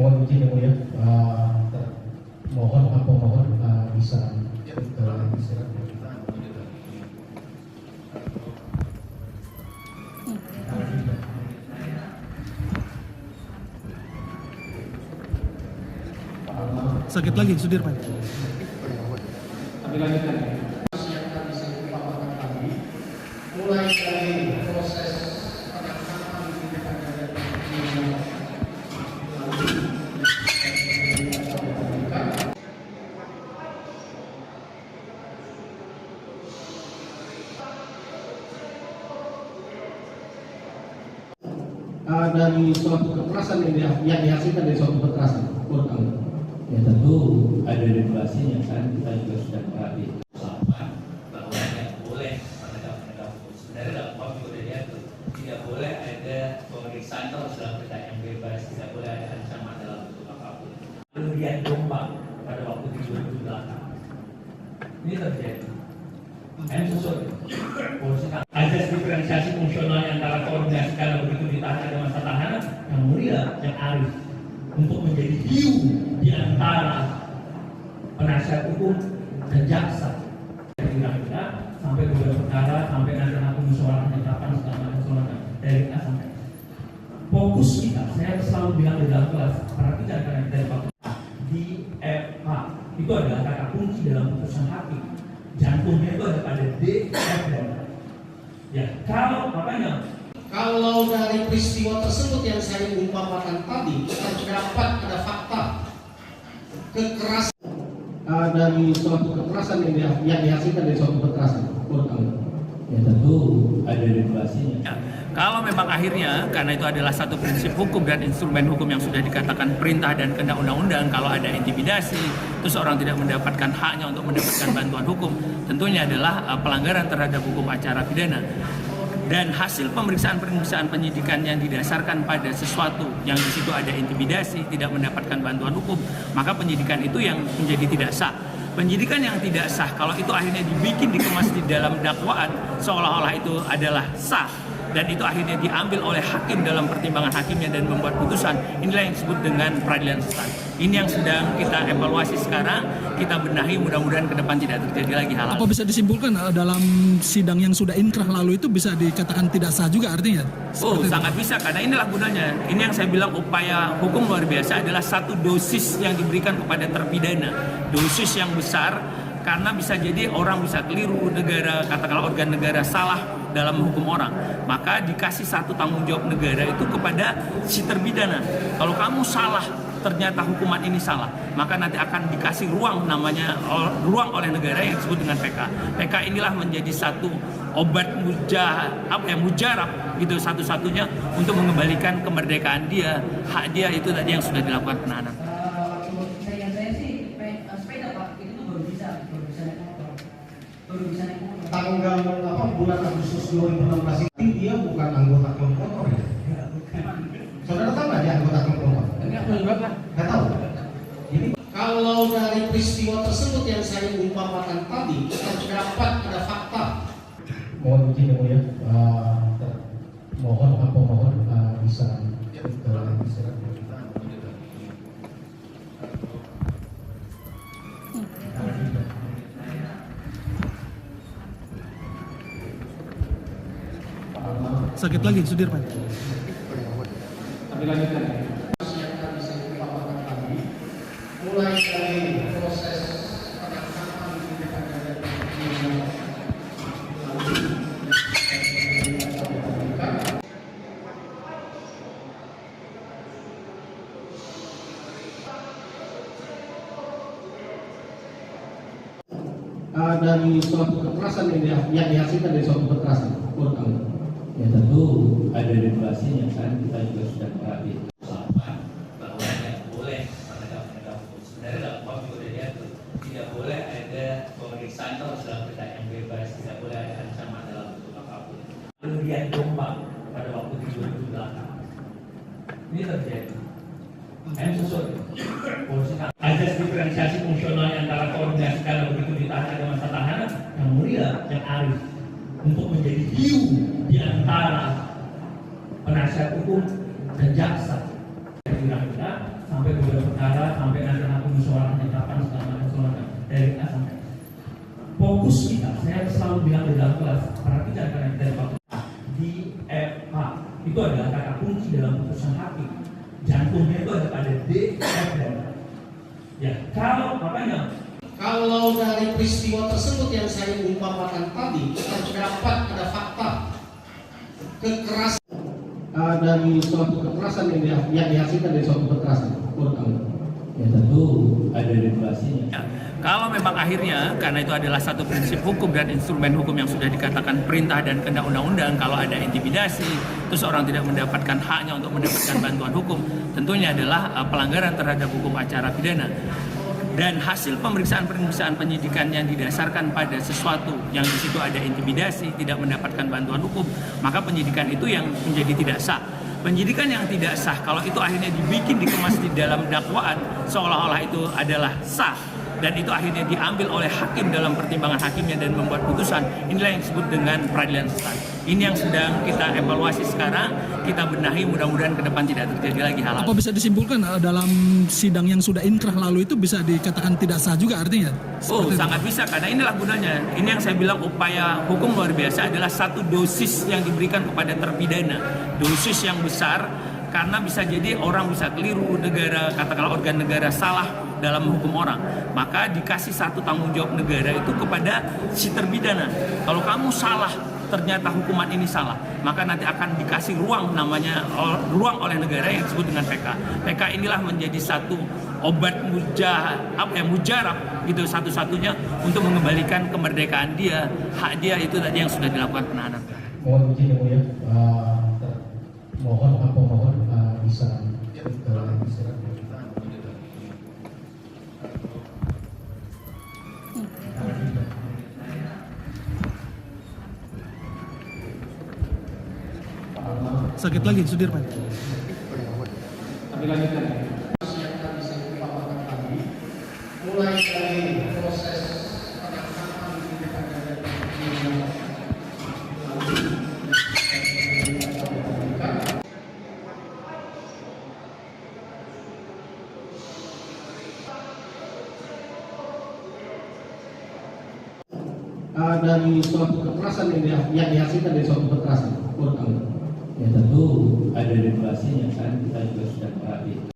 Mohon izin yang mulia, mohon bisa istirahat. Sakit lagi, Sudirman. Kami lanjutkan. Yang tadi saya paparkan tadi, mulai dari proses penangkapan dari suatu kekerasan yang dihasilkan dari suatu kekerasan. Ya tentu ada regulasinya kan, kita juga sudah perhatikan bahwa tidak boleh penegak hukum. Sebenarnya dalam KUHP juga sudah diatur, tidak boleh ada pemeriksaan kalau dalam keadaan yang bebas, tidak boleh ada ancaman dalam bentuk apapun. Kemudian Jombang pada waktu di 2008 ini terjadi. Azas diferensiasi fungsional antara koordinasi kalau begitu ditahan ada masa tahanan yang mulia, yang arif untuk menjadi hiu di antara penasihat hukum dan jaksa. Kira-kira sampai beberapa perkara, sampai nanti musyawarah penetapan segala macam dari A sampai Z. Fokus kita, saya selalu bilang di dalam kelas, perhatikan karena kita di FH itu adalah kata kunci dalam putusan hakim. Jantungnya itu ada pada D, F, dan ya. Kalau dari peristiwa tersebut yang saya umpamakan tadi, terdapat ada fakta kekerasan dari suatu kekerasan yang dihasilkan dari suatu kekerasan. Ya tentu ada regulasinya. Ya, kalau memang akhirnya karena itu adalah satu prinsip hukum dan instrumen hukum yang sudah dikatakan perintah dan kehendak undang-undang, kalau ada intimidasi, terus orang tidak mendapatkan haknya untuk mendapatkan bantuan hukum, tentunya adalah pelanggaran terhadap hukum acara pidana. Dan hasil pemeriksaan penyidikan yang didasarkan pada sesuatu yang di situ ada intimidasi, tidak mendapatkan bantuan hukum, maka penyidikan itu yang menjadi tidak sah. Penyidikan yang tidak sah, kalau itu akhirnya dikemas di dalam dakwaan, seolah-olah itu adalah sah, dan itu akhirnya diambil oleh hakim dalam pertimbangan hakimnya dan membuat putusan, inilah yang disebut dengan peradilan sesat. Ini yang sedang kita evaluasi sekarang, kita benahi, mudah-mudahan ke depan tidak terjadi lagi hal-hal. Apa bisa disimpulkan dalam sidang yang sudah inkrah lalu itu bisa dikatakan tidak sah juga artinya? Oh, sangat bisa, karena inilah gunanya. Ini yang saya bilang upaya hukum luar biasa adalah satu dosis yang diberikan kepada terpidana. Dosis yang besar, karena bisa jadi orang bisa keliru, negara, katakanlah organ negara salah dalam hukum orang, maka dikasih satu tanggung jawab negara itu kepada si terpidana. Kalau kamu salah, ternyata hukuman ini salah, maka nanti akan dikasih ruang, namanya ruang oleh negara yang disebut dengan PK. PK inilah menjadi satu obat mujarab gitu, satu-satunya untuk mengembalikan kemerdekaan dia, hak dia itu tadi yang sudah dilakukan penahanan. Tanggal bulan Agustus 2016 itu dia bukan anggota klub motor ya? Saudara tahu nggak dia anggota klub motor? Nggak tahu. Jadi kalau dari peristiwa tersebut yang saya umpamakan tadi, terdapat ada fakta. Mohon izin yang mulia, mohon bisa istirahat. Sakit lagi, Sudirman. Kami lanjutkan. Yang tadi saya paparkan tadi, mulai dari proses penangkapan dari suatu kekerasan yang dihasilkan dari suatu kekerasan. Ya tentu ada regulasinya kan, kita juga sudah perhatikan bahwa tidak boleh penegak hukum. Sebenarnya dalam KUHP juga sudah diatur, tidak boleh ada pemeriksaan kalau dalam keadaan yang bebas, tidak boleh ada ancaman dalam bentuk apapun. Kemudian Jombang pada waktu di 2008 ini terjadi. Azas diferensiasi fungsional antara koordinasi kalau begitu ditahan ada masa tahanan yang mulia, yang arif untuk menjadi hiu di antara penasihat hukum dan jaksa. Kira-kira sampai beberapa perkara, sampai nanti aku musyawarahnya kapan, segala macam dari A sampai Z. Fokus kita, saya selalu bilang di dalam kelas, perhatikan karena kita dapat di F H itu adalah kata kunci dalam putusan hakim. Jantungnya itu ada pada D, F dan H. Ya, kalau dari peristiwa tersebut yang saya umpamakan tadi terdapat ada fakta kekerasan dari suatu kekerasan yang dihasilkan dari suatu kekerasan, menurut kamu? ya tentu ada regulasinya. Ya, kalau memang akhirnya, karena itu adalah satu prinsip hukum dan instrumen hukum yang sudah dikatakan perintah dan kehendak undang-undang, kalau ada intimidasi, terus orang tidak mendapatkan haknya untuk mendapatkan bantuan hukum, tentunya adalah pelanggaran terhadap hukum acara pidana. Dan hasil pemeriksaan penyidikan yang didasarkan pada sesuatu yang di situ ada intimidasi, tidak mendapatkan bantuan hukum, maka penyidikan itu yang menjadi tidak sah. Penyidikan yang tidak sah, kalau itu akhirnya dikemas di dalam dakwaan, seolah-olah itu adalah sah, dan itu akhirnya diambil oleh hakim dalam pertimbangan hakimnya dan membuat putusan, inilah yang disebut dengan peradilan sesat. Ini yang sedang kita evaluasi sekarang, kita benahi, mudah-mudahan ke depan tidak terjadi lagi hal-hal. Apa bisa disimpulkan dalam sidang yang sudah inkrah lalu itu bisa dikatakan tidak sah juga artinya? Oh, sangat bisa, karena inilah gunanya. Ini yang saya bilang upaya hukum luar biasa adalah satu dosis yang diberikan kepada terpidana. Dosis yang besar, karena bisa jadi orang bisa keliru, negara, katakanlah organ negara salah dalam hukum orang. Maka dikasih satu tanggung jawab negara itu kepada si terpidana. Kalau kamu salah, ternyata hukuman ini salah, maka nanti akan dikasih ruang, namanya ruang oleh negara yang disebut dengan PK. PK inilah menjadi satu obat mujarab gitu, satu-satunya untuk mengembalikan kemerdekaan dia, hak dia itu tadi yang sudah dilakukan penahanan. Mohon izin ya, mohon bisa istirahat. Sakit lagi Sudirman. Kami lanjutkan. Yang tadi saya umpamakan tadi, mulai dari proses penangkapan dari suatu kekerasan yang dihasilkan dari suatu kekerasan, menurut kamu? Ya tentu ada regulasinya, kan kita juga sudah perhatikan.